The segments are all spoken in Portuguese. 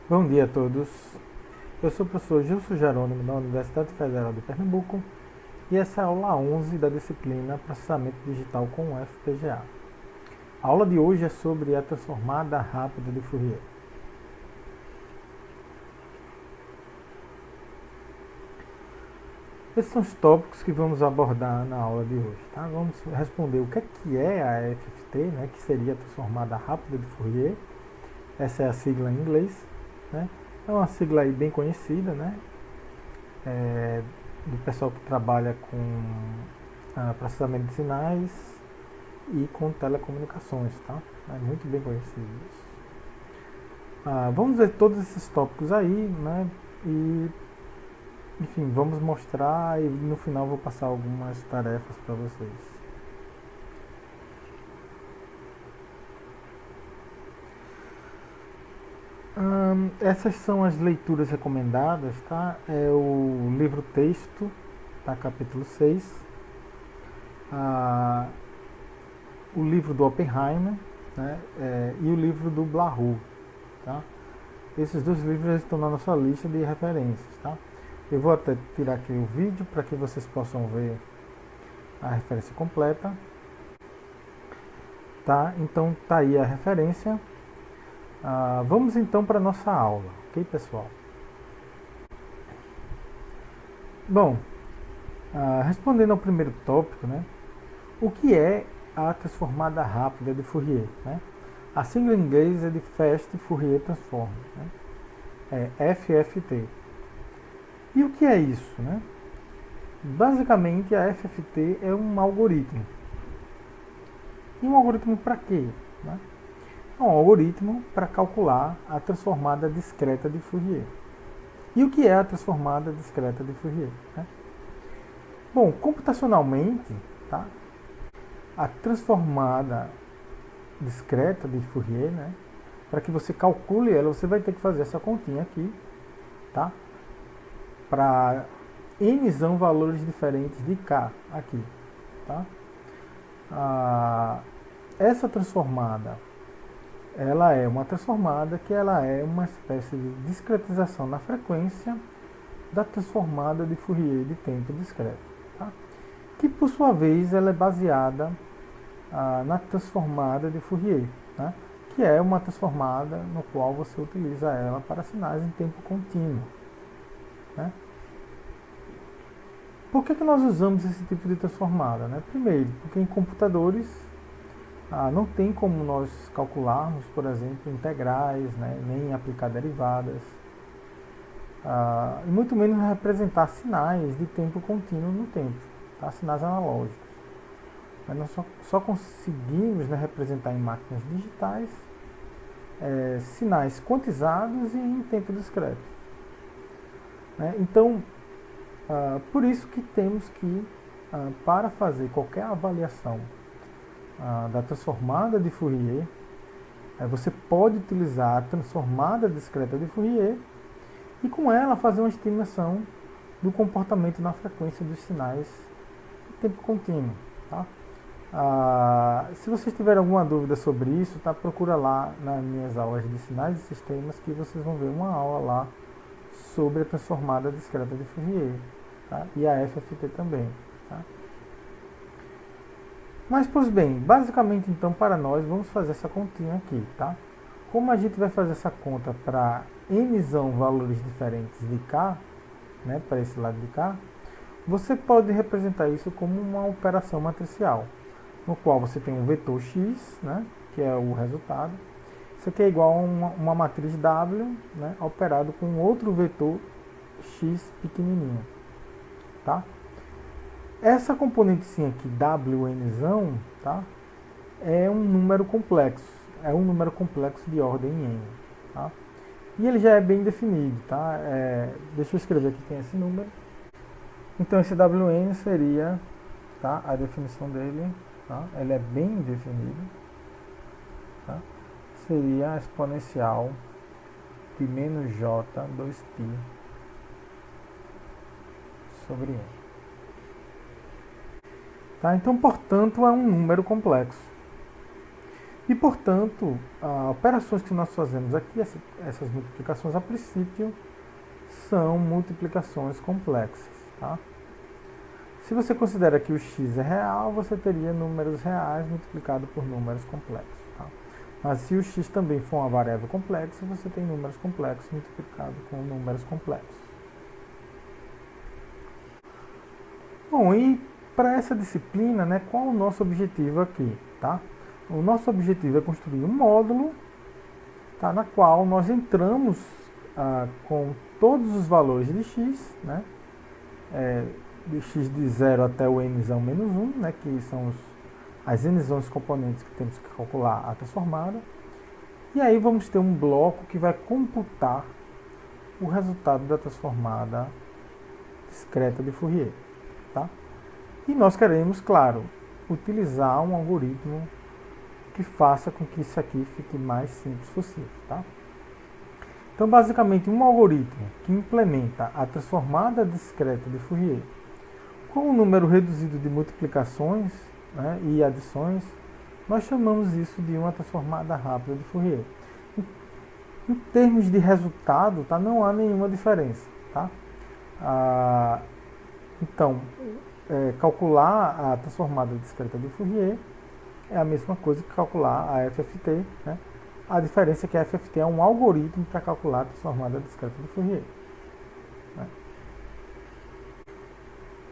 Bom dia a todos. Eu sou o professor Gilson Jerônimo da Universidade Federal de Pernambuco e essa é a aula 11 da disciplina Processamento Digital com o FPGA. A aula de hoje é sobre a transformada rápida de Fourier. Esses são os tópicos que vamos abordar na aula de hoje. Tá? Vamos responder o que é a FFT, né, que seria a transformada rápida de Fourier. Essa é a sigla em inglês. Né? É uma sigla aí bem conhecida, né? Do pessoal que trabalha com processamento de sinais e com telecomunicações, tá? É muito bem conhecido isso. Vamos ver todos esses tópicos aí, né? E, enfim, vamos mostrar e no final vou passar algumas tarefas para vocês. Essas são as leituras recomendadas, tá? É o livro texto, tá? Capítulo 6. O livro do Oppenheimer, né? E o livro do Blahu, tá? Esses dois livros estão na nossa lista de referências, tá? Eu vou até tirar aqui o vídeo para que vocês possam ver a referência completa, tá? Então tá aí a referência. Vamos então para a nossa aula, ok, pessoal? Bom, respondendo ao primeiro tópico, né? O que é a transformada rápida de Fourier, né? A sigla em inglês é de Fast Fourier Transform, né? É FFT. E o que é isso, né? Basicamente, a FFT é um algoritmo. E um algoritmo para quê? Né? É um algoritmo para calcular a transformada discreta de Fourier. E o que é a transformada discreta de Fourier? Né? Bom, computacionalmente, tá? A transformada discreta de Fourier, né? Para que você calcule ela, você vai ter que fazer essa continha aqui, tá? Para n valores diferentes de k aqui, tá? Essa transformada, ela é uma transformada que ela é uma espécie de discretização na frequência da transformada de Fourier de tempo discreto, tá? Que por sua vez ela é baseada na transformada de Fourier, né? Que é uma transformada no qual você utiliza ela para sinais em tempo contínuo, né? Por que nós usamos esse tipo de transformada? Né? Primeiro, porque em computadores não tem como nós calcularmos, por exemplo, integrais, né? Nem aplicar derivadas, e muito menos representar sinais de tempo contínuo no tempo, tá? Sinais analógicos. Mas nós só conseguimos, né, representar em máquinas digitais sinais quantizados e em tempo discreto. Né? Então, por isso que temos que, para fazer qualquer avaliação da transformada de Fourier, você pode utilizar a transformada discreta de Fourier e com ela fazer uma estimação do comportamento na frequência dos sinais em tempo contínuo. Tá? Se vocês tiverem alguma dúvida sobre isso, tá? Procura lá nas minhas aulas de sinais e sistemas que vocês vão ver uma aula lá sobre a transformada discreta de Fourier, tá? E a FFT também. Tá? Mas, pois bem, basicamente então para nós vamos fazer essa continha aqui, tá? Como a gente vai fazer essa conta para n valores diferentes de k, né, para esse lado de cá, você pode representar isso como uma operação matricial, no qual você tem um vetor x, né, que é o resultado. Isso aqui é igual a uma matriz W, né, operado com outro vetor x pequenininho, tá? Essa componentezinha aqui, Wn, tá? É um número complexo. É um número complexo de ordem n. Tá? E ele já é bem definido. Tá? Deixa eu escrever aqui quem é esse número. Então esse Wn seria, tá? A definição dele. Tá? Ele é bem definido. Tá? Seria a exponencial de menos j 2π sobre n. Tá? Então, portanto, é um número complexo. E, portanto, operações que nós fazemos aqui, essas multiplicações, a princípio, são multiplicações complexas. Tá? Se você considera que o x é real, você teria números reais multiplicado por números complexos. Tá? Mas se o x também for uma variável complexa, você tem números complexos multiplicados com números complexos. Bom, e para essa disciplina, né, qual o nosso objetivo aqui? Tá? O nosso objetivo é construir um módulo, tá, na qual nós entramos com todos os valores de x, né, de x de 0 até o nzão menos 1, né, que são as nzões componentes que temos que calcular a transformada. E aí vamos ter um bloco que vai computar o resultado da transformada discreta de Fourier. Tá? E nós queremos, claro, utilizar um algoritmo que faça com que isso aqui fique mais simples possível. Tá? Então, basicamente, um algoritmo que implementa a transformada discreta de Fourier com um número reduzido de multiplicações, né, e adições, nós chamamos isso de uma transformada rápida de Fourier. Em termos de resultado, tá, não há nenhuma diferença. Tá? Então, calcular a transformada discreta de Fourier é a mesma coisa que calcular a FFT. Né? A diferença é que a FFT é um algoritmo para calcular a transformada discreta de Fourier. Né?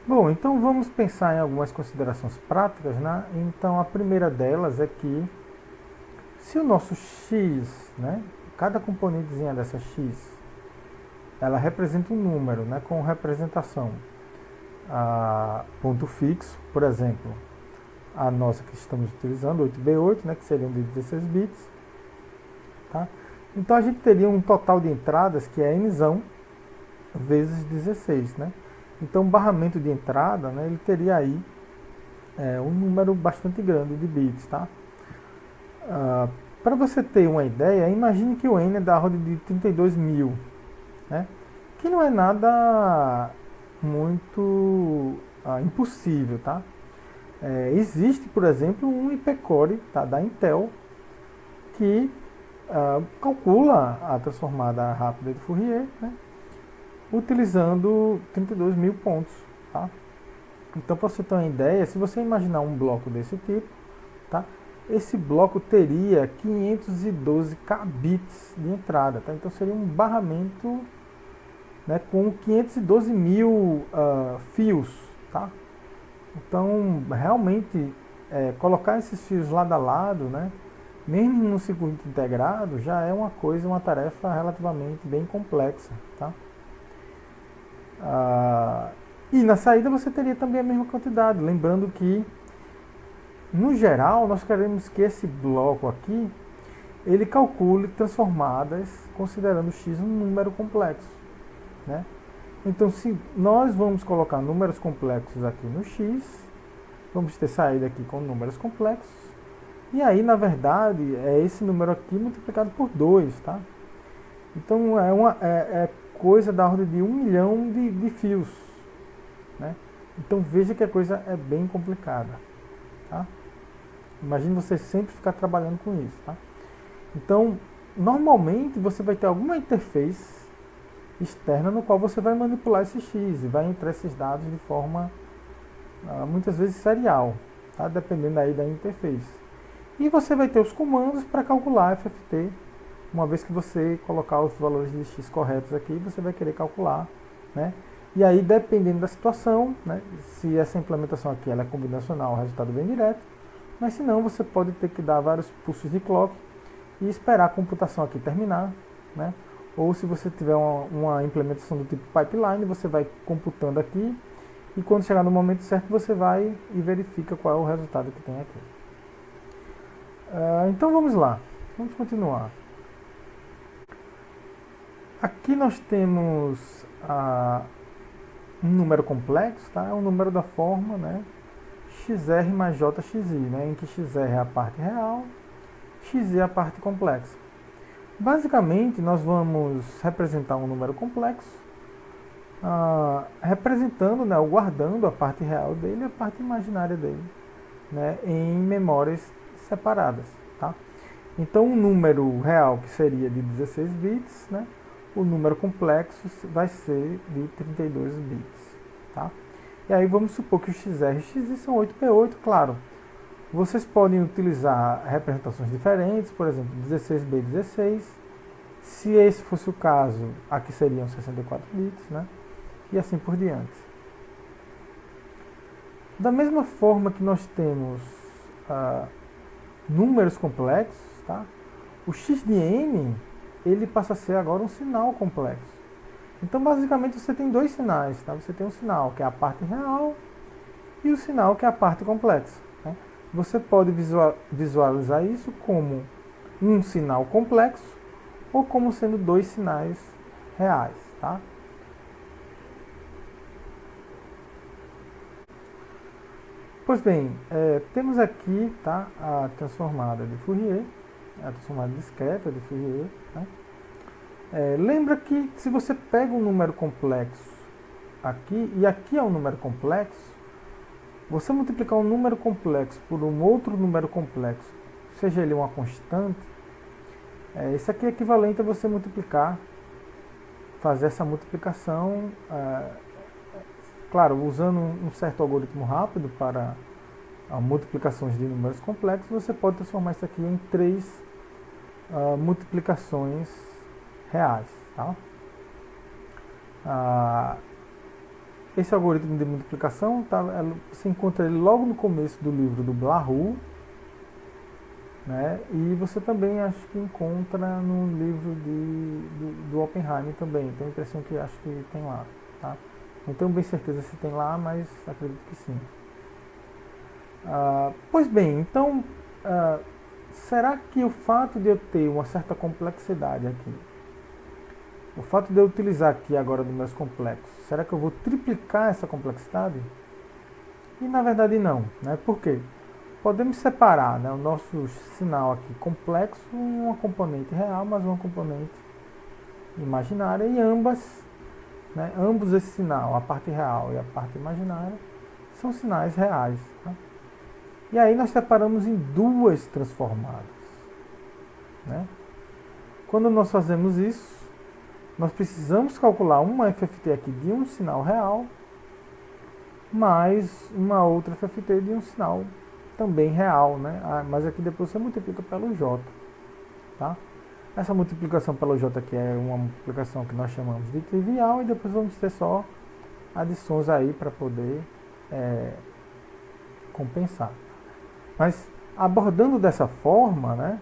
Bom, então vamos pensar em algumas considerações práticas. Né? Então, a primeira delas é que se o nosso x, né, cada componentezinha dessa x, ela representa um número, né, com representação ponto fixo, por exemplo, a nossa que estamos utilizando, 8B8, né, que seriam de 16 bits. Tá? Então a gente teria um total de entradas que é nzão vezes 16. Né? Então o barramento de entrada, né, ele teria aí um número bastante grande de bits. Tá? Para você ter uma ideia, imagine que o n é da ordem de 32 mil, né? Que não é nada muito impossível. Tá? Existe, por exemplo, um hipercore, tá, da Intel que calcula a transformada rápida de Fourier, né, utilizando 32 mil pontos. Tá? Então, para você ter uma ideia, se você imaginar um bloco desse tipo, tá, esse bloco teria 512 kbits de entrada. Tá? Então, seria um barramento, né, com 512 mil fios. Tá? Então, realmente, colocar esses fios lado a lado, né, mesmo no circuito integrado, já é uma tarefa relativamente bem complexa. Tá? E na saída você teria também a mesma quantidade, lembrando que, no geral, nós queremos que esse bloco aqui, ele calcule transformadas considerando x um número complexo. Né? Então, se nós vamos colocar números complexos aqui no x, vamos ter saída aqui com números complexos, e aí, na verdade, é esse número aqui multiplicado por 2. Tá? Então, é coisa da ordem de 1 milhão de fios. Né? Então, veja que a coisa é bem complicada. Tá? Imagine você sempre ficar trabalhando com isso. Tá? Então, normalmente, você vai ter alguma interface externa no qual você vai manipular esse x e vai entrar esses dados de forma, muitas vezes, serial, tá? Dependendo aí da interface. E você vai ter os comandos para calcular a FFT. Uma vez que você colocar os valores de x corretos aqui, você vai querer calcular. Né? E aí, dependendo da situação, né, se essa implementação aqui ela é combinacional, o resultado vem direto. Mas se não, você pode ter que dar vários pulsos de clock e esperar a computação aqui terminar. Né? Ou se você tiver uma implementação do tipo pipeline, você vai computando aqui e quando chegar no momento certo, você vai e verifica qual é o resultado que tem aqui. Então vamos lá, vamos continuar. Aqui nós temos um número complexo, tá? É um número da forma, né, xr mais jxi, né, em que xr é a parte real, xi é a parte complexa. Basicamente, nós vamos representar um número complexo, representando, né, ou guardando a parte real dele e a parte imaginária dele, né, em memórias separadas. tá? Então, o número real, que seria de 16 bits, né? O número complexo vai ser de 32 bits, tá? E aí vamos supor que o XR e o XY são 8p8, claro. Vocês podem utilizar representações diferentes, por exemplo, 16b16. Se esse fosse o caso, aqui seriam 64 bits, né? E assim por diante. Da mesma forma que nós temos números complexos, tá? O x de n, ele passa a ser agora um sinal complexo. Então, basicamente, você tem dois sinais, tá? Você tem um sinal que é a parte real e o sinal que é a parte complexa, né? Você pode visualizar isso como um sinal complexo ou como sendo dois sinais reais, tá? Pois bem, temos aqui, tá, a transformada de Fourier, a transformada discreta de Fourier, né? Lembra que se você pega um número complexo aqui, e aqui é um número complexo, você multiplicar um número complexo por um outro número complexo, seja ele uma constante, isso aqui é equivalente a você multiplicar, fazer essa multiplicação, claro, usando um certo algoritmo rápido para multiplicações de números complexos, você pode transformar isso aqui em 3 multiplicações reais, tá? Esse algoritmo de multiplicação, tá, você encontra ele logo no começo do livro do Blahu, né? E você também acho que encontra no livro do Oppenheimer também. Tenho a impressão que acho que tem lá, tá? Não tenho bem certeza se tem lá, mas acredito que sim. Pois bem, então, será que o fato de eu ter uma certa complexidade aqui, o fato de eu utilizar aqui agora números complexos, será que eu vou triplicar essa complexidade? E na verdade não, né? Por quê? Podemos separar, né, o nosso sinal aqui complexo em uma componente real, mais uma componente imaginária, e ambos esse sinal, a parte real e a parte imaginária, são sinais reais, tá? E aí nós separamos em duas transformadas, né? Quando nós fazemos isso, nós precisamos calcular uma FFT aqui de um sinal real, mais uma outra FFT de um sinal também real, né? Mas aqui depois você multiplica pelo J, tá? Essa multiplicação pelo J aqui é uma multiplicação que nós chamamos de trivial, e depois vamos ter só adições aí para poder compensar. Mas abordando dessa forma, né,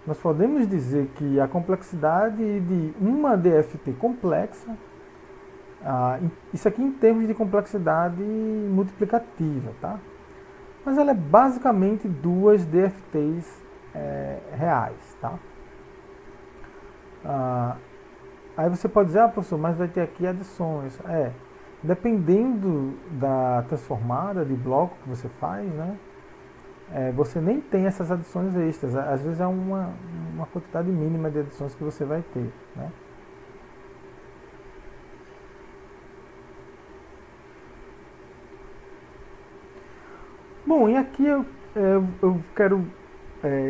nós podemos dizer que a complexidade de uma DFT complexa, isso aqui em termos de complexidade multiplicativa, tá? Mas ela é basicamente duas DFTs reais, tá? Aí você pode dizer, professor, mas vai ter aqui adições. Dependendo da transformada de bloco que você faz, né? Você nem tem essas adições extras. Às vezes é uma quantidade mínima de adições que você vai ter, né? Bom, e aqui eu quero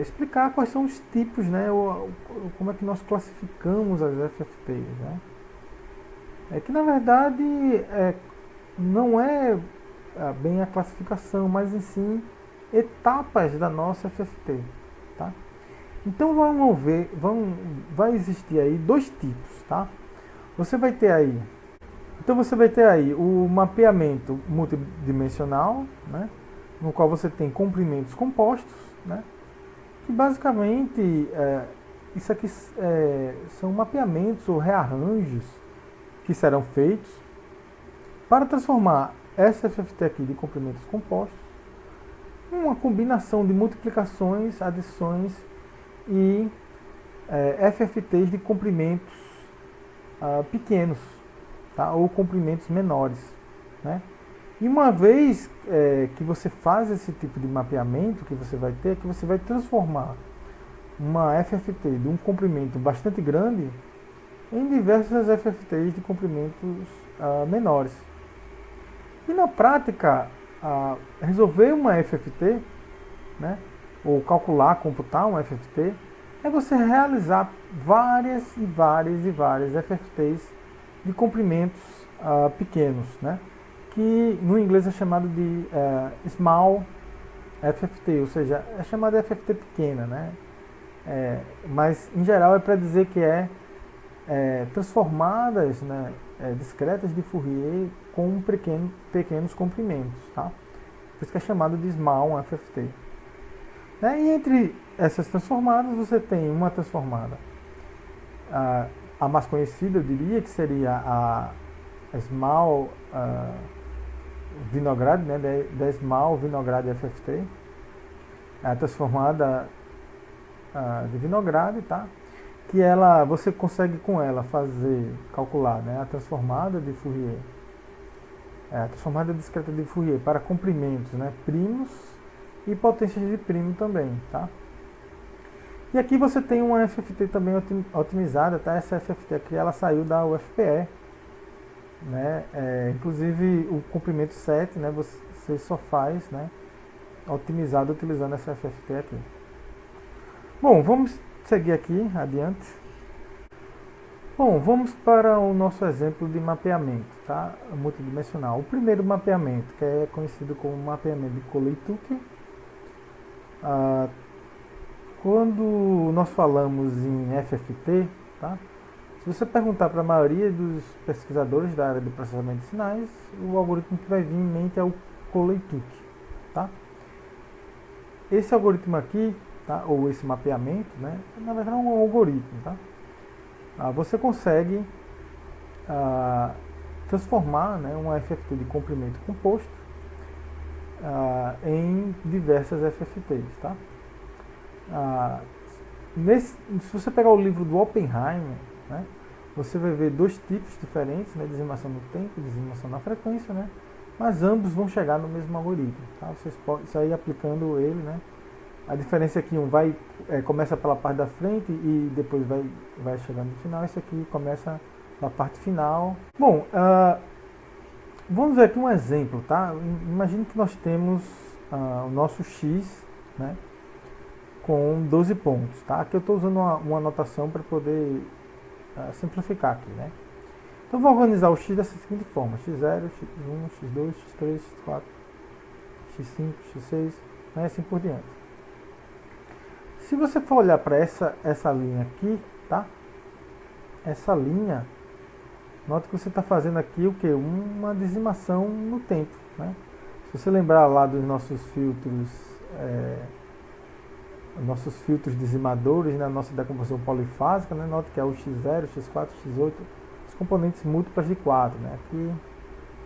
explicar quais são os tipos, né? Como é que nós classificamos as FFTs, né? É que na verdade não é bem a classificação, mas em sim etapas da nossa FFT, tá? Então vai existir aí dois tipos, tá? Você vai ter aí o mapeamento multidimensional, né? No qual você tem comprimentos compostos, né? Que basicamente isso aqui são mapeamentos ou rearranjos que serão feitos para transformar essa FFT aqui de comprimentos compostos em uma combinação de multiplicações, adições e FFTs de comprimentos pequenos, tá? Ou comprimentos menores, né? E uma vez que você faz esse tipo de mapeamento, que você vai ter, que você vai transformar uma FFT de um comprimento bastante grande em diversas FFTs de comprimentos menores. E na prática, resolver uma FFT, né, ou calcular, computar um FFT, é você realizar várias e várias e várias FFTs de comprimentos pequenos, né? Que no inglês é chamado de small FFT, ou seja, é chamado de FFT pequena, né? Mas em geral é para dizer que transformadas, né, discretas de Fourier com pequenos comprimentos, tá? Por isso que é chamado de small FFT. Né? E entre essas transformadas você tem uma transformada, a mais conhecida eu diria que seria a small Vinograd, né, da small Vinograd FFT, a transformada de Vinograd, tá? Que você consegue com ela calcular, né, a transformada de Fourier, a transformada discreta de Fourier para comprimentos, né, primos e potências de primo também, tá? E aqui você tem uma FFT também otimizada, tá? Essa FFT aqui ela saiu da UFPE, né? Inclusive o comprimento 7, né, você só faz, né, otimizado utilizando essa FFT aqui. Bom, vamos seguir aqui adiante. Bom, vamos para o nosso exemplo de mapeamento, tá? Multidimensional. O primeiro mapeamento, que é conhecido como mapeamento de Coley-Tuque. Quando nós falamos em FFT, tá? Se você perguntar para a maioria dos pesquisadores da área de processamento de sinais, o algoritmo que vai vir em mente é o Coley-Tuque, tá? Esse algoritmo aqui, tá? Ou esse mapeamento, né? Na verdade é um algoritmo, tá? Você consegue transformar, né, um FFT de comprimento composto em diversas FFTs, tá? Se você pegar o livro do Oppenheimer, né, você vai ver dois tipos diferentes, né, dizimação no tempo e dizimação na frequência, né, mas ambos vão chegar no mesmo algoritmo, tá? Vocês podem sair aplicando ele, né? A diferença é que um começa pela parte da frente e depois vai chegando no final. Esse aqui começa na parte final. Bom, vamos ver aqui um exemplo, tá? Imagine que nós temos o nosso X, né, com 12 pontos, tá? Aqui eu estou usando uma anotação para poder simplificar aqui, né? Então vou organizar o X dessa seguinte forma: X0, X1, X2, X3, X4, X5, X6, né, assim por diante. Se você for olhar para essa linha aqui, tá? Essa linha, nota que você está fazendo aqui o que? Uma dizimação no tempo, né? Se você lembrar lá dos nossos filtros dizimadores na nossa decomposição polifásica, né? Nota que é o X0, X4, X8, os componentes múltiplas de 4, né? Aqui,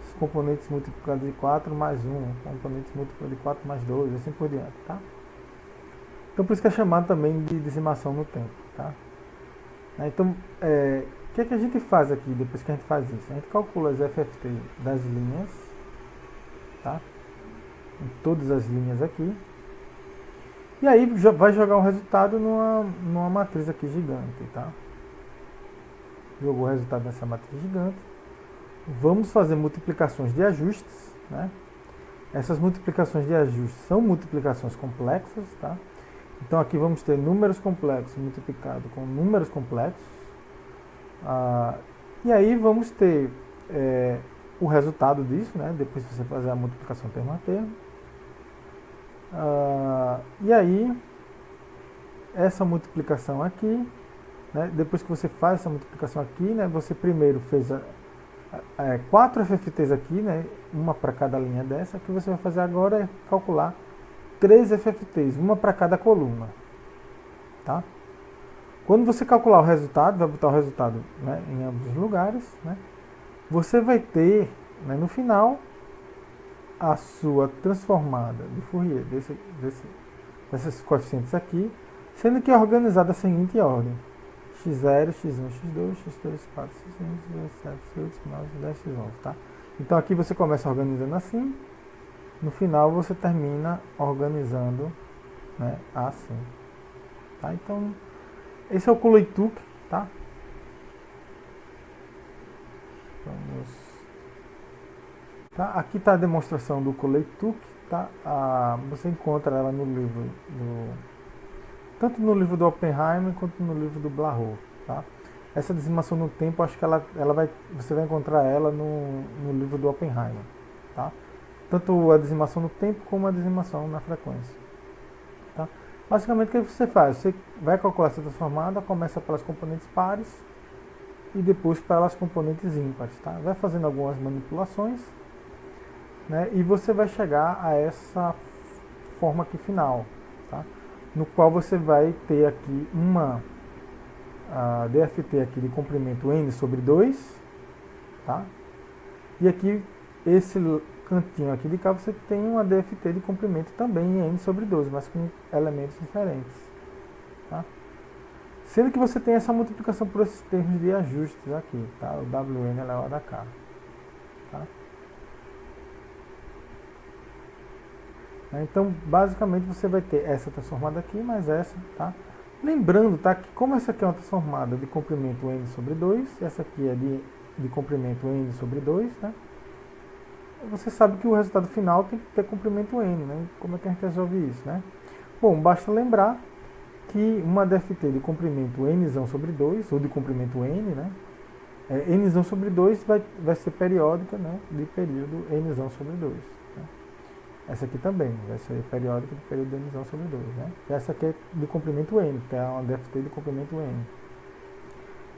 os componentes múltiplos de 4 mais 1, componentes múltiplos de 4 mais 2, assim por diante, tá? Então por isso que é chamado também de dizimação no tempo, tá? Então, o que é que a gente faz aqui depois que a gente faz isso? A gente calcula as FFT das linhas, tá? Em todas as linhas aqui. E aí vai jogar o resultado numa matriz aqui gigante, tá? Jogou o resultado nessa matriz gigante. Vamos fazer multiplicações de ajustes, né? Essas multiplicações de ajustes são multiplicações complexas, tá? Então aqui vamos ter números complexos multiplicado com números complexos. E aí vamos ter o resultado disso, né? Depois de você fazer a multiplicação termo a termo. E aí, essa multiplicação aqui, né? Depois que você faz essa multiplicação aqui, né? Você primeiro fez 4 FFTs aqui, né? Uma para cada linha dessa. O que você vai fazer agora é calcular 3 FFTs, uma para cada coluna, tá? Quando você calcular o resultado, vai botar o resultado, né, em ambos os lugares, né? Você vai ter, né, no final a sua transformada de Fourier desses coeficientes aqui, sendo que é organizada da seguinte ordem: x0, x1, x2, x3, x4, x5, x6, x7, x8, x9, x10, x11, tá? Então aqui você começa organizando assim. No final você termina organizando, né, assim, tá? Então esse é o Coley-Tuque, tá? Vamos Tá? Aqui está a demonstração do Coleituk, tá? Você encontra ela no livro tanto no livro do Oppenheimer quanto no livro do Blahor. Tá? Essa dizimação no tempo, acho que você vai encontrar ela no livro do Oppenheimer. Tá? Tanto a dizimação no tempo como a dizimação na frequência. Tá? Basicamente, o que você faz? Você vai calcular essa transformada, começa pelas componentes pares e depois pelas componentes ímpares. Tá? Vai fazendo algumas manipulações, né, e você vai chegar a essa forma aqui final, tá? No qual você vai ter aqui uma DFT aqui de comprimento n sobre 2, tá? E aqui, esse cantinho aqui de cá, você tem uma DFT de comprimento também em n sobre 2, mas com elementos diferentes. Tá? Sendo que você tem essa multiplicação por esses termos de ajustes aqui, tá? O Wn elevado a k. Tá? Então, basicamente, você vai ter essa transformada aqui, mais essa, tá? Lembrando, tá, que como essa aqui é uma transformada de comprimento n sobre 2, essa aqui é de comprimento n sobre 2, né? Você sabe que o resultado final tem que ter comprimento n, né? Como é que a gente resolve isso, né? Bom, basta lembrar que uma DFT de comprimento n sobre 2, ou de comprimento n, né? N sobre 2 vai ser periódica, né? De período n sobre 2. Né? Essa aqui também vai ser periódica de período n sobre 2. Né? E essa aqui é de comprimento n, que é uma DFT de comprimento n.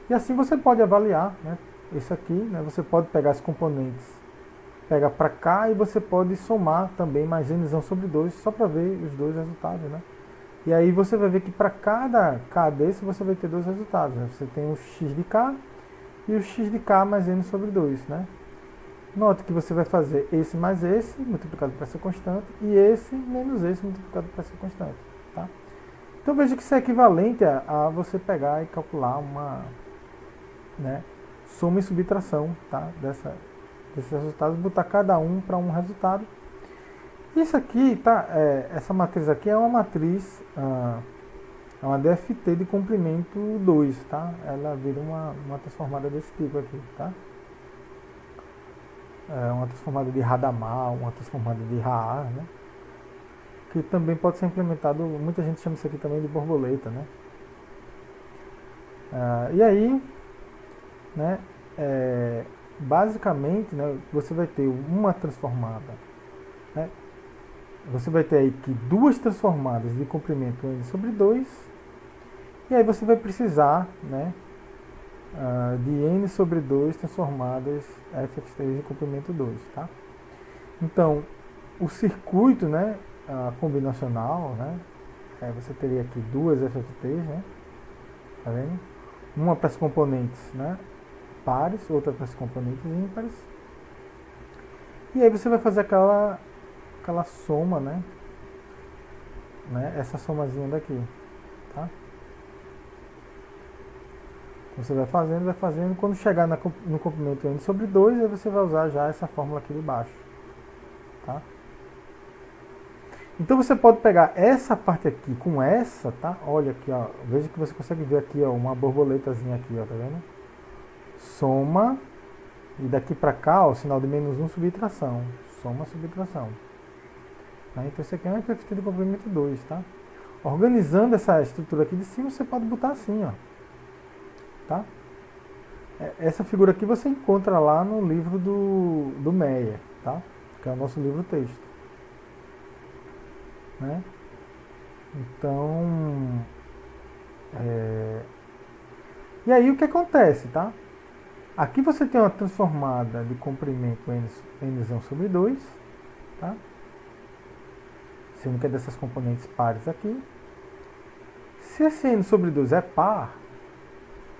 E assim você pode avaliar, né? Isso aqui, né? Você pode pegar as componentes, pega para cá, e você pode somar também mais n sobre 2, só para ver os dois resultados, né? E aí você vai ver que para cada k desse você vai ter dois resultados, né? Você tem o x de k e o x de k mais n sobre 2, né? Note que você vai fazer esse mais esse, multiplicado por essa constante, e esse menos esse, multiplicado por essa constante. Tá? Então veja que isso é equivalente a você pegar e calcular uma, né, soma e subtração, tá, desses resultados, botar cada um para um resultado. Isso aqui, tá, essa matriz aqui é uma matriz, é uma DFT de comprimento 2, tá? Ela vira uma transformada desse tipo aqui, tá? Uma transformada de Hadamard, uma transformada de Haar, né? Que também pode ser implementado, muita gente chama isso aqui também de borboleta, né? E aí, né, basicamente, né, você vai ter uma transformada, né? Você vai ter aí que duas transformadas de comprimento n sobre 2, e aí você vai precisar, né, de n sobre 2 transformadas FFTs de comprimento 2, tá? Então, o circuito, né, combinacional, né, você teria aqui duas FFTs, né, tá vendo? Uma para as componentes, né, pares, outra para as componentes ímpares. E aí você vai fazer aquela soma, né, essa somazinha daqui, tá? Você vai fazendo, quando chegar no comprimento n sobre 2, aí você vai usar já essa fórmula aqui de baixo. Tá? Então você pode pegar essa parte aqui com essa, tá? Olha aqui, ó, veja que você consegue ver aqui, ó, uma borboletazinha aqui, ó, tá vendo? Soma, e daqui para cá, ó, o sinal de menos 1, subtração. Soma, subtração. Então isso aqui é um FFT de comprimento 2, tá? Organizando essa estrutura aqui de cima, você pode botar assim, ó. Tá? Essa figura aqui você encontra lá no livro do Meyer, tá? Que é o nosso livro texto, né? Então, e aí o que acontece, tá? Aqui você tem uma transformada de comprimento n sobre 2, tá? Sendo que é dessas componentes pares aqui. Se esse n sobre 2 é par,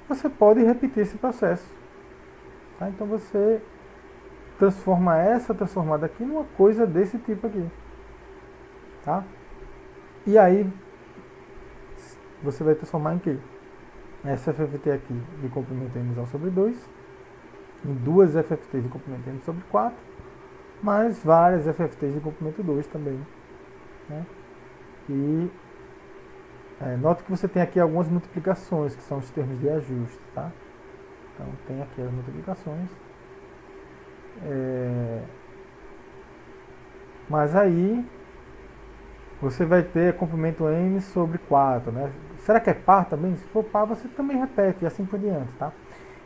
você pode repetir esse processo. Tá? Então você transforma essa transformada aqui numa coisa desse tipo aqui. Tá? E aí você vai transformar em quê? Essa FFT aqui de comprimento n sobre 2, em duas FFTs de comprimento n sobre 4, mais várias FFTs de comprimento 2 também. Né? E note que você tem aqui algumas multiplicações, que são os termos de ajuste, tá? Então tem aqui as multiplicações. Mas aí você vai ter comprimento n sobre 4, né? Será que é par também? Se for par, você também repete e assim por diante, tá?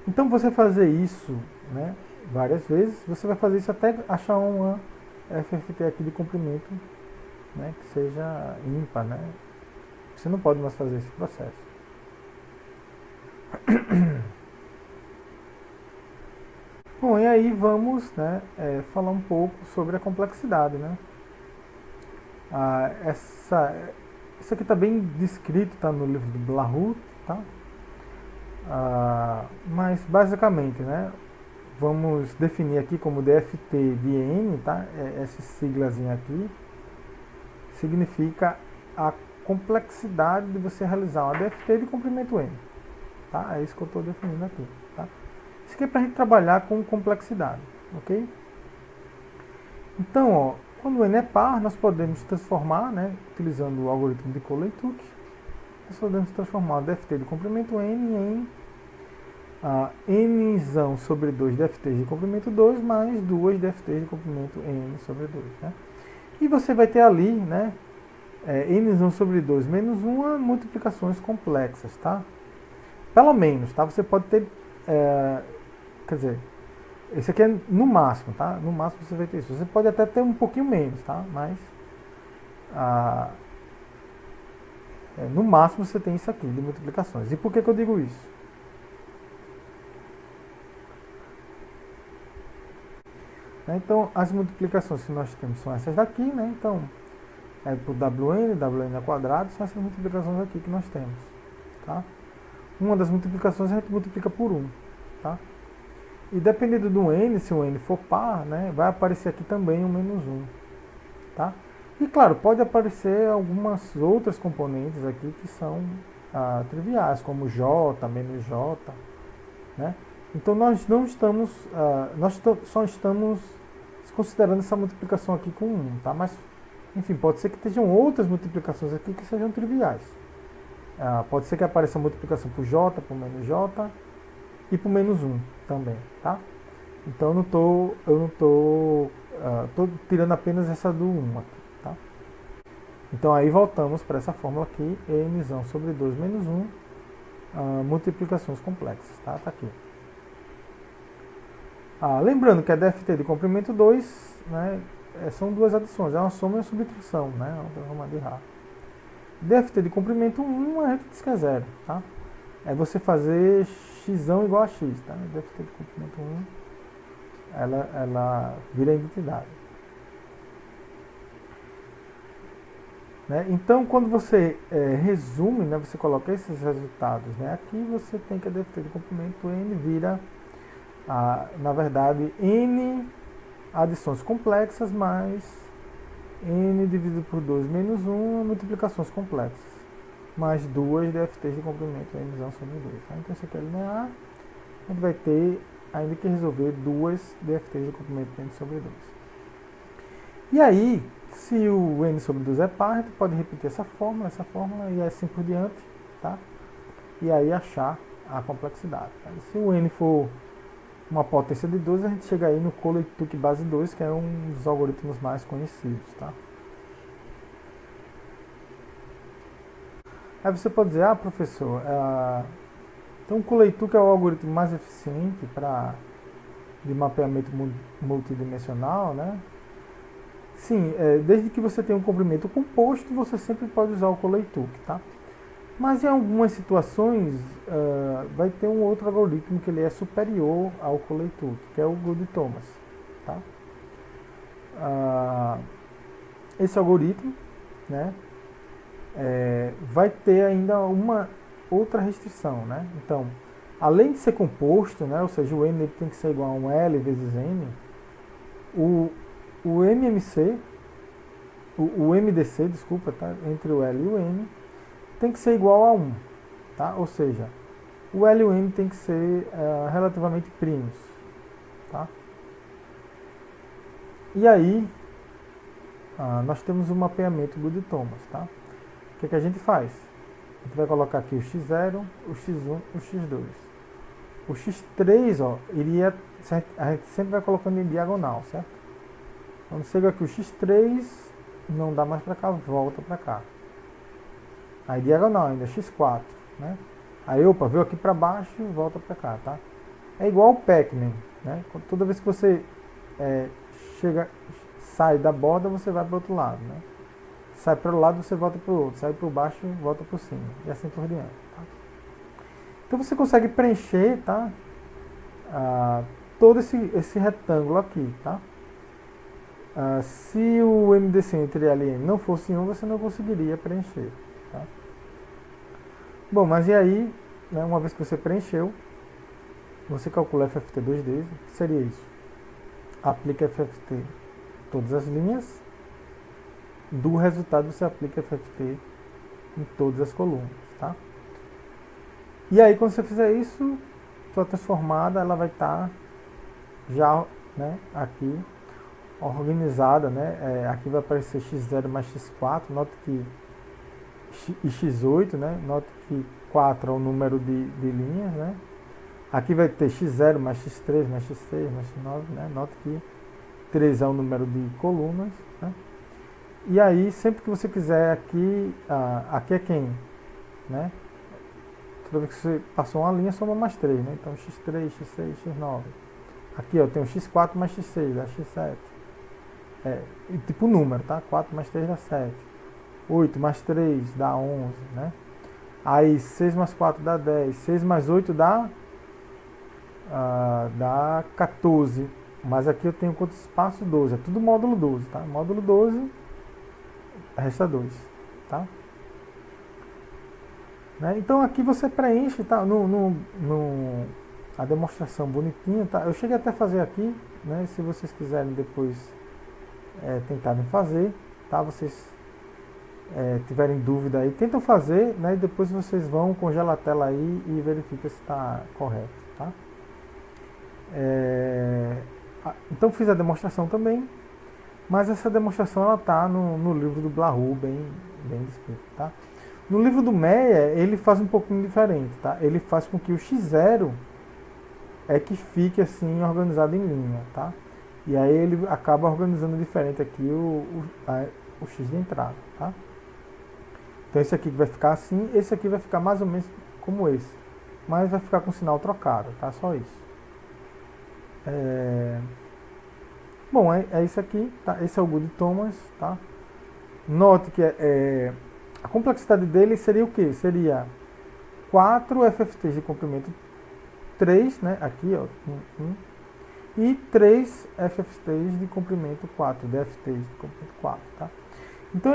Então você fazer isso, né, várias vezes, você vai fazer isso até achar uma FFT aqui de comprimento, né, que seja ímpar, né? Você não pode mais fazer esse processo. Bom, e aí vamos, né, falar um pouco sobre a complexidade, né? Isso aqui está bem descrito, está no livro do Blahut, tá? Mas basicamente, né, vamos definir aqui como DFT de N, tá? Essa siglazinha aqui significa a complexidade de você realizar uma DFT de comprimento N, tá? É isso que eu estou definindo aqui, tá? Isso aqui é para a gente trabalhar com complexidade, ok? Então, ó, quando o N é par, nós podemos transformar, né, utilizando o algoritmo de Coley-Tuck, nós podemos transformar o DFT de comprimento N em N sobre 2 DFTs de comprimento 2 mais 2 DFTs de comprimento N sobre 2. Né? E você vai ter ali, né, N sobre 2 menos 1 multiplicações complexas, tá? Pelo menos, tá? Você pode ter, quer dizer, esse aqui é no máximo, tá? No máximo você vai ter isso. Você pode até ter um pouquinho menos, tá? Mas no máximo você tem isso aqui de multiplicações. E por que eu digo isso? Então, as multiplicações que nós temos são essas daqui, né? Então, por Wn ao quadrado, são essas multiplicações aqui que nós temos, tá? Uma das multiplicações a gente multiplica por 1, tá? E dependendo do n, se o n for par, né, vai aparecer aqui também o menos 1, tá? E claro, pode aparecer algumas outras componentes aqui que são triviais, como j, menos j, né? Então nós não estamos, só estamos considerando essa multiplicação aqui com 1, tá? Mas, enfim, pode ser que estejam outras multiplicações aqui que sejam triviais. Pode ser que apareça a multiplicação por j, por menos j e por menos 1 também, tá? Então eu não tô tirando apenas essa do 1 aqui, tá? Então aí voltamos para essa fórmula aqui, n sobre 2 menos 1, multiplicações complexas, tá? Tá aqui. Lembrando que a DFT de comprimento 2, né, são duas adições, é uma soma e uma subtração, né? Vamos de Ra. DFT de comprimento 1, a gente diz que é zero, tá? É você fazer x igual a x, tá? DFT de comprimento 1, ela vira identidade. Né? Então, quando você resume, né, você coloca esses resultados, né, aqui você tem que a DFT de comprimento n vira, na verdade, n adições complexas mais n dividido por 2 menos 1 multiplicações complexas, mais 2 DFTs de comprimento n sobre 2. Tá? Então, isso aqui é linear, a gente vai ter ainda que resolver 2 DFTs de comprimento n sobre 2. E aí, se o n sobre 2 é par, a gente pode repetir essa fórmula e assim por diante, tá? E aí achar a complexidade. Tá? Se o n for uma potência de 2, a gente chega aí no Coley-Tuck base 2, que é um dos algoritmos mais conhecidos, tá? Aí você pode dizer, professor, então o Coley-Tuck é o algoritmo mais eficiente de mapeamento multidimensional, né? Sim, desde que você tenha um comprimento composto, você sempre pode usar o Coley-Tuck, tá? Mas em algumas situações vai ter um outro algoritmo que ele é superior ao Coley-Tuck, que é o Gould-Thomas, tá? Esse algoritmo, né, vai ter ainda uma outra restrição, né? Então, além de ser composto, né, ou seja, o n tem que ser igual a um L vezes n, o MMC, o MDC, desculpa, tá? Entre o L e o N, tem que ser igual a 1, tá? Ou seja, o L e o N tem que ser relativamente primos, tá? E aí, nós temos o mapeamento Gould-Thomas, tá? O que a gente faz? A gente vai colocar aqui o x0, o x1, o x2. O x3, ó, a gente sempre vai colocando em diagonal, certo? Quando chega aqui o x3, não dá mais para cá, volta para cá. Aí diagonal ainda, x4, né? Aí, opa, veio aqui para baixo e volta para cá, tá? É igual o Pac-Man, né? Toda vez que você sai da borda, você vai para o outro lado, né? Sai para o lado, você volta para o outro. Sai para baixo, volta para cima. E assim por diante, tá? Então você consegue preencher, tá? Todo esse retângulo aqui, tá? Se o MDC entre L e M não fosse 1, você não conseguiria preencher, tá? Bom, mas e aí, né, uma vez que você preencheu, você calcula FFT 2D, que seria isso? Aplica FFT em todas as linhas, do resultado você aplica FFT em todas as colunas, tá? E aí quando você fizer isso, sua transformada ela vai estar já, né, aqui organizada, né? Aqui vai aparecer x0 mais x4, nota que e x8, né? Nota que 4 é o número de linhas, né? Aqui vai ter x0 mais x3 mais x6 mais x9, né? Nota que 3 é o número de colunas, né? E aí, sempre que você quiser aqui, aqui é quem, né? Toda vez que você passou uma linha, soma mais 3, né? Então, x3, x6, x9. Aqui, ó, tem o x4 mais x6, dá x7. Tipo número, tá? 4 mais 3 dá 7. 8 mais 3 dá 11, né? Aí, 6 mais 4 dá 10. 6 mais 8 dá 14. Mas aqui eu tenho quanto espaço? 12. É tudo módulo 12, tá? Módulo 12, resta 2, tá? Né? Então aqui você preenche, tá? A demonstração bonitinha, tá? Eu cheguei até a fazer aqui, né? Se vocês quiserem depois tentarem fazer, tá? Vocês tiverem dúvida aí, tentam fazer, né? E depois vocês vão, congela a tela aí e verifica se está correto, tá? Então fiz a demonstração também, mas essa demonstração ela tá no livro do Blahu, bem descrito, tá? No livro do Meyer, ele faz um pouquinho diferente, tá? Ele faz com que o x0 que fique assim organizado em linha, tá? E aí ele acaba organizando diferente aqui o x de entrada, tá? Então esse aqui vai ficar assim, esse aqui vai ficar mais ou menos como esse, mas vai ficar com o sinal trocado, tá? Só isso. Bom, é isso aqui, tá? Esse é o Goode-Thomas, tá? Note que a complexidade dele seria o quê? Seria 4 FFTs de comprimento 3, né? Aqui, ó, e 3 FFTs de comprimento 4, DFTs de comprimento 4, tá? Então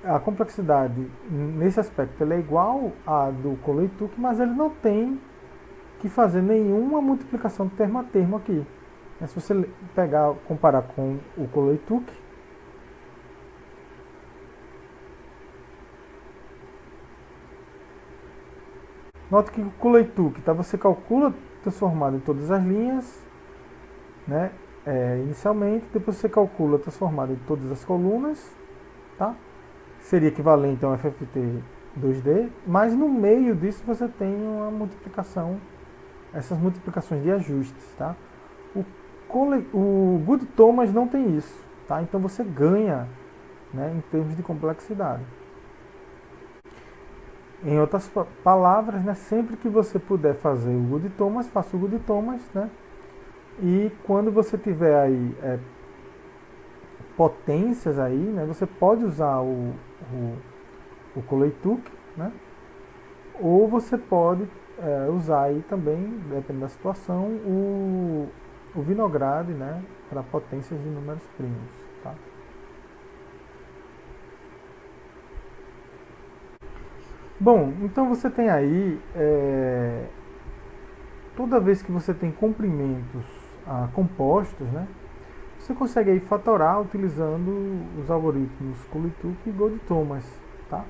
a complexidade nesse aspecto ela é igual à do Koleituk, mas ele não tem que fazer nenhuma multiplicação de termo a termo aqui. Se você comparar com o Koleituk, nota que o Koleituk, tá? Você calcula transformado em todas as linhas, né? Inicialmente, depois você calcula transformado em todas as colunas, tá? Seria equivalente a um FFT 2D, mas no meio disso você tem uma multiplicação, essas multiplicações de ajustes, tá? O Goode-Thomas não tem isso, tá? Então você ganha, né, em termos de complexidade. Em outras palavras, né, sempre que você puder fazer o Goode-Thomas, faça o Goode-Thomas, né? E quando você tiver aí potências aí, né, você pode usar o Koleituk, né? Ou você pode usar aí também, dependendo da situação, o Vinograd, né, para potências de números primos, tá? Bom, então você tem aí, toda vez que você tem comprimentos compostos, né, você consegue aí fatorar utilizando os algoritmos Koleituk e Goode-Thomas, tá?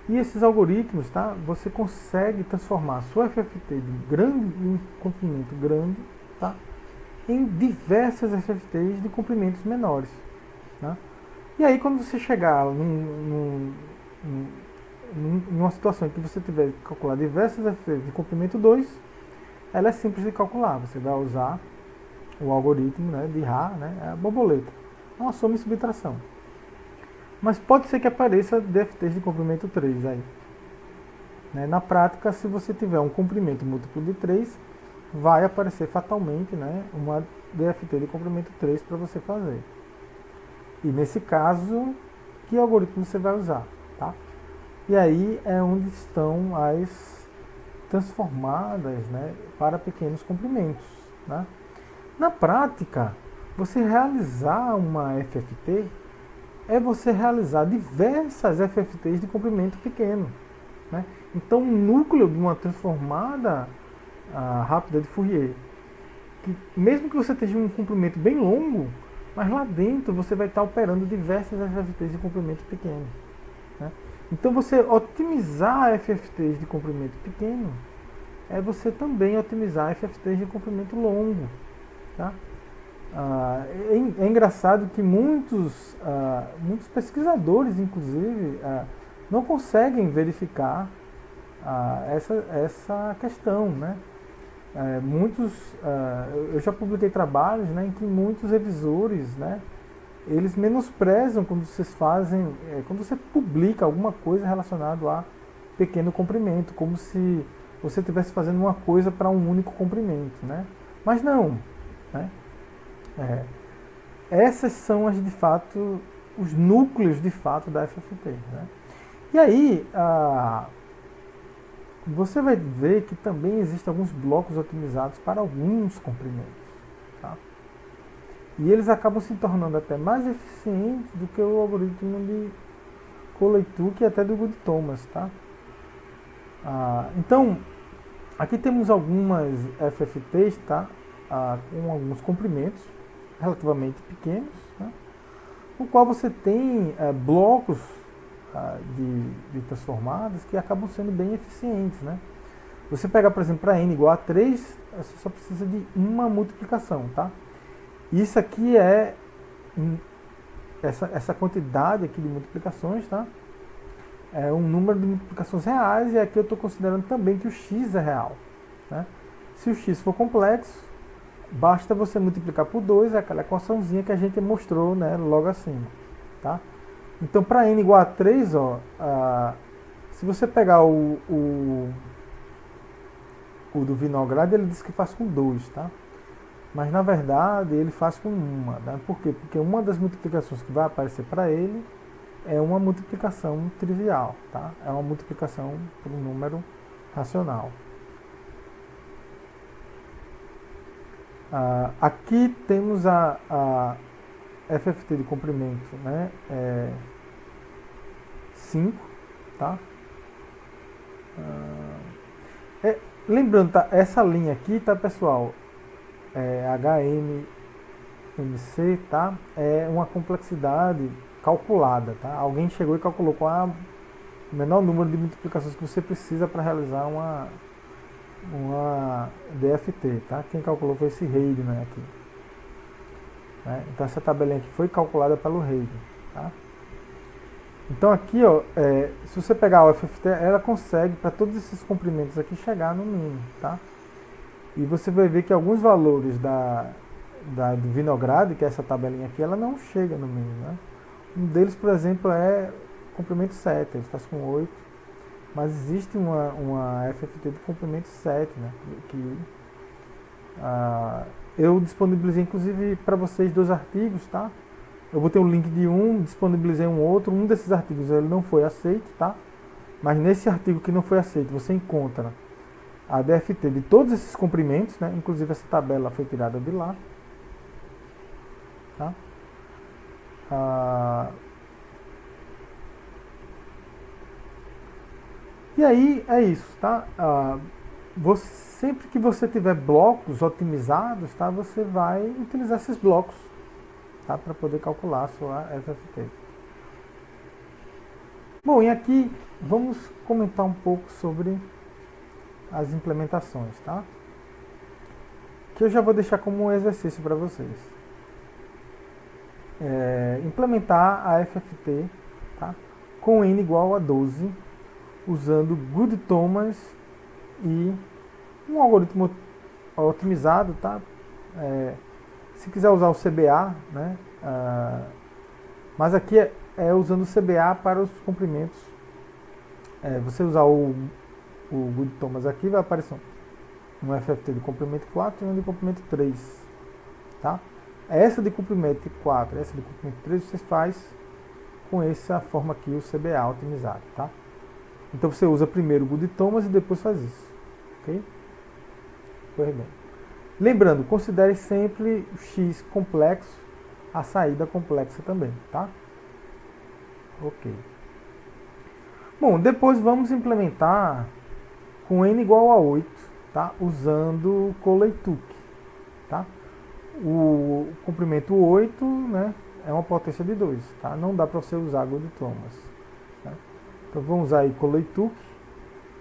E esses algoritmos, tá, você consegue transformar a sua FFT de um comprimento grande, tá, em diversas FFTs de comprimentos menores, tá? E aí quando você chegar em uma situação em que você tiver que calcular diversas FFTs de comprimento 2, ela é simples de calcular. Você vai usar o algoritmo, né, de Ra, né, é a borboleta. É uma soma e subtração. Mas pode ser que apareça DFTs de comprimento 3 aí. Né? Na prática, se você tiver um comprimento múltiplo de 3, vai aparecer fatalmente, né, uma DFT de comprimento 3 para você fazer. E nesse caso, que algoritmo você vai usar? Tá? E aí é onde estão as transformadas, né, para pequenos comprimentos. Né? Na prática, você realizar uma FFT é você realizar diversas FFTs de comprimento pequeno. Né? Então, o núcleo de uma transformada rápida de Fourier, que mesmo que você tenha um comprimento bem longo, mas lá dentro você vai estar operando diversas FFTs de comprimento pequeno. Né? Então, você otimizar FFTs de comprimento pequeno é você também otimizar FFTs de comprimento longo. Tá? É engraçado que muitos pesquisadores, inclusive, não conseguem verificar essa questão. Né? Eu já publiquei trabalhos, né, em que muitos revisores, né, eles menosprezam quando quando você publica alguma coisa relacionada a pequeno comprimento, como se você estivesse fazendo uma coisa para um único comprimento. Né? Mas não. Né? Essas são de fato os núcleos de fato da FFT. Né? E aí você vai ver que também existem alguns blocos otimizados para alguns comprimentos. Tá? E eles acabam se tornando até mais eficientes do que o algoritmo de Coleituk e até do Goode-Thomas. Tá? Então, aqui temos algumas FFTs, tá? Com alguns comprimentos relativamente pequenos, né? No qual você tem blocos de transformadas que acabam sendo bem eficientes. Né? Você pega, por exemplo, para n igual a 3, você só precisa de uma multiplicação. Tá? Isso aqui essa quantidade aqui de multiplicações, tá? É um número de multiplicações reais, e aqui eu estou considerando também que o x é real. Né? Se o x for complexo, basta você multiplicar por 2, é aquela equaçãozinha que a gente mostrou, né, logo acima. Tá? Então, para n igual a 3, se você pegar o do Vinograd, ele diz que faz com 2, tá? Mas, na verdade, ele faz com 1. Né? Por quê? Porque uma das multiplicações que vai aparecer para ele é uma multiplicação trivial. Tá? É uma multiplicação por um número racional. Aqui temos a FFT de comprimento, né? 5, tá? Lembrando, tá? Essa linha aqui, tá, pessoal? HMMC, tá? É uma complexidade calculada, tá? Alguém chegou e calculou qual o menor número de multiplicações que você precisa para realizar uma DFT, tá? Quem calculou foi esse Heidner aqui. Né? Então essa tabelinha aqui foi calculada pelo Heidner, tá? Então aqui, ó, se você pegar o FFT, ela consegue para todos esses comprimentos aqui chegar no mínimo, tá? E você vai ver que alguns valores do Vinograd, que é essa tabelinha aqui, ela não chega no mínimo, né? Um deles, por exemplo, é comprimento 7, ele faz com 8. Mas existe uma FFT de comprimento 7, né? Que eu disponibilizei, inclusive, para vocês 2 artigos, tá? Eu botei o link de um, disponibilizei um outro. Um desses artigos ele não foi aceito, tá? Mas nesse artigo que não foi aceito, você encontra a DFT de todos esses comprimentos, né? Inclusive essa tabela foi tirada de lá. Tá? E aí é isso, tá? Sempre que você tiver blocos otimizados, tá? Você vai utilizar esses blocos, tá? Para poder calcular a sua FFT. Bom, e aqui vamos comentar um pouco sobre as implementações, tá? Que eu já vou deixar como um exercício para vocês. Implementar a FFT, tá? Com n igual a 12, usando Goode-Thomas e um algoritmo otimizado, tá? Se quiser usar o CBA, né? Mas aqui é usando o CBA para os comprimentos. Você usar o Good Thomas aqui, vai aparecer um FFT de comprimento 4 e um de comprimento 3. Tá? Essa de comprimento 4 essa de comprimento 3 você faz com essa forma aqui, o CBA otimizado. Tá? Então você usa primeiro o Good Thomas e depois faz isso. Ok? Pois bem. Lembrando, considere sempre o X complexo, a saída complexa também, tá? Ok. Bom, depois vamos implementar com n igual a 8, tá? Usando o Coley-Tuck, tá? O comprimento 8, né, é uma potência de 2, tá? Não dá para você usar Good Thomas. Tá? Então vamos usar aí Coley-Tuck,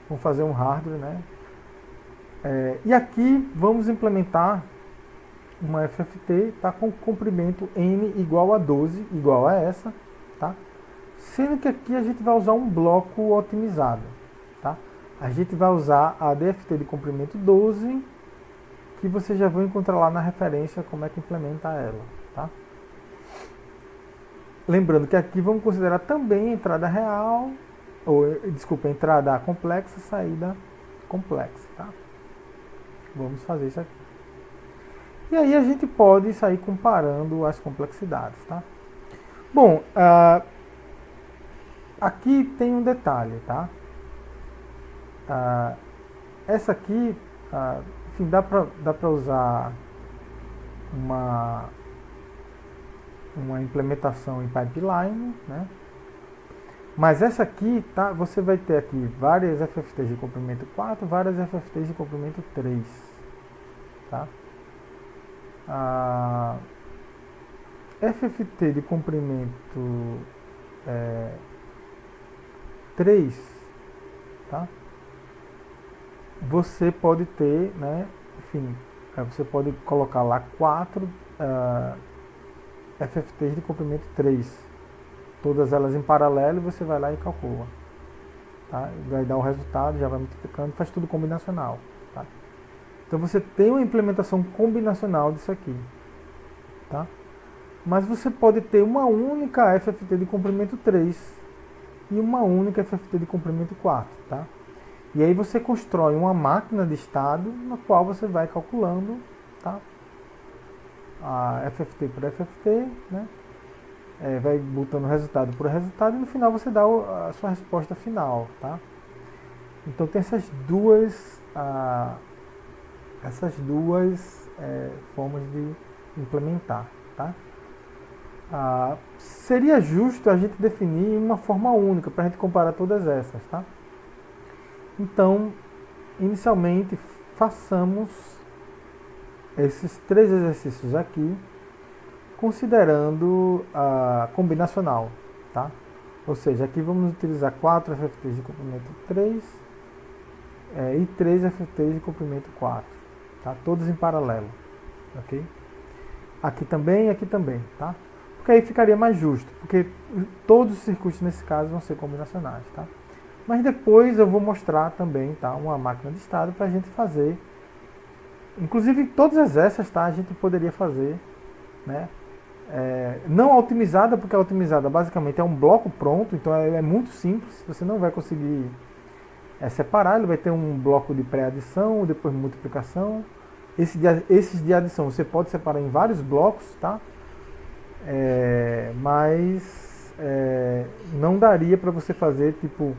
vamos fazer um hardware, né? E aqui vamos implementar uma FFT, tá, com comprimento n igual a 12, igual a essa, tá? Sendo que aqui a gente vai usar um bloco otimizado, tá? A gente vai usar a DFT de comprimento 12, que vocês já vão encontrar lá na referência como é que implementa ela, tá? Lembrando que aqui vamos considerar também a entrada real, desculpa, entrada complexa, saída complexa, tá? Vamos fazer isso aqui. E aí a gente pode sair comparando as complexidades, tá? Bom, aqui tem um detalhe, tá? Essa aqui, enfim, dá para usar uma implementação em pipeline, né? Mas essa aqui, tá? Você vai ter aqui várias FFTs de comprimento 4, várias FFTs de comprimento 3, tá? FFT de comprimento 3, tá? Você pode ter, né? Enfim, você pode colocar lá 4 FFTs de comprimento 3, todas elas em paralelo, e você vai lá e calcula, tá? Vai dar o resultado, já vai multiplicando, faz tudo combinacional, tá? Então você tem uma implementação combinacional disso aqui, tá? Mas você pode ter uma única FFT de comprimento 3 e uma única FFT de comprimento 4, tá? E aí você constrói uma máquina de estado na qual você vai calculando, tá? A FFT por FFT, né? Vai botando resultado por resultado e no final você dá a sua resposta final, tá? Então tem essas duas formas de implementar, tá? Seria justo a gente definir uma forma única para a gente comparar todas essas, tá? Então, inicialmente, façamos esses 3 exercícios aqui, considerando a combinacional, tá? Ou seja, aqui vamos utilizar 4 FFTs de comprimento 3 e 3 FFTs de comprimento 4, tá? Todos em paralelo, ok? Aqui também, tá? Porque aí ficaria mais justo, porque todos os circuitos nesse caso vão ser combinacionais, tá? Mas depois eu vou mostrar também, tá, uma máquina de estado para a gente fazer, inclusive todas essas, tá, a gente poderia fazer, né, não a otimizada, porque a otimizada basicamente é um bloco pronto, então é muito simples, você não vai conseguir separar, ele vai ter um bloco de pré-adição, depois multiplicação, esses de adição você pode separar em vários blocos, tá, mas não daria para você fazer tipo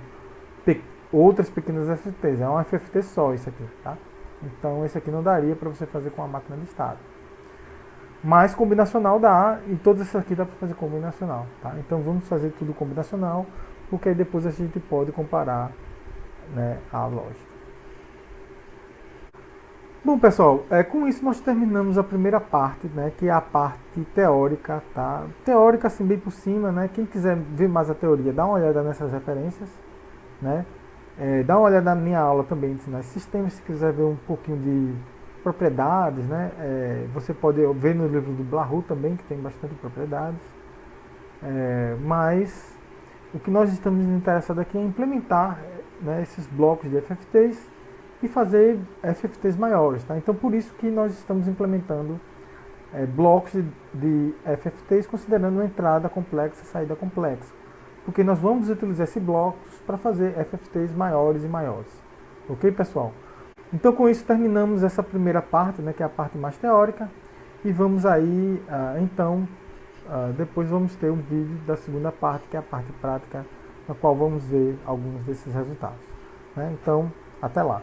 outras pequenas FFTs, é uma FFT só isso aqui, tá? Então esse aqui não daria para você fazer com a máquina de estado. Mas combinacional dá, e todas essas aqui dá para fazer combinacional, tá? Então vamos fazer tudo combinacional, porque aí depois a gente pode comparar, né, a lógica. Bom, pessoal, com isso nós terminamos a primeira parte, né, que é a parte teórica, tá? Teórica assim bem por cima, né? Quem quiser ver mais a teoria, dá uma olhada nessas referências, né? Dá uma olhada na minha aula também de sinais de sistemas, se quiser ver um pouquinho de propriedades, né? Você pode ver no livro do Blahu também, que tem bastante propriedades. Mas o que nós estamos interessados aqui é implementar, né, esses blocos de FFTs e fazer FFTs maiores, tá? Então por isso que nós estamos implementando blocos de FFTs considerando uma entrada complexa e saída complexa. Porque nós vamos utilizar esses blocos para fazer FFTs maiores e maiores. Ok, pessoal? Então, com isso, terminamos essa primeira parte, né, que é a parte mais teórica. E vamos aí, depois vamos ter um vídeo da segunda parte, que é a parte prática, na qual vamos ver alguns desses resultados. Né? Então, até lá.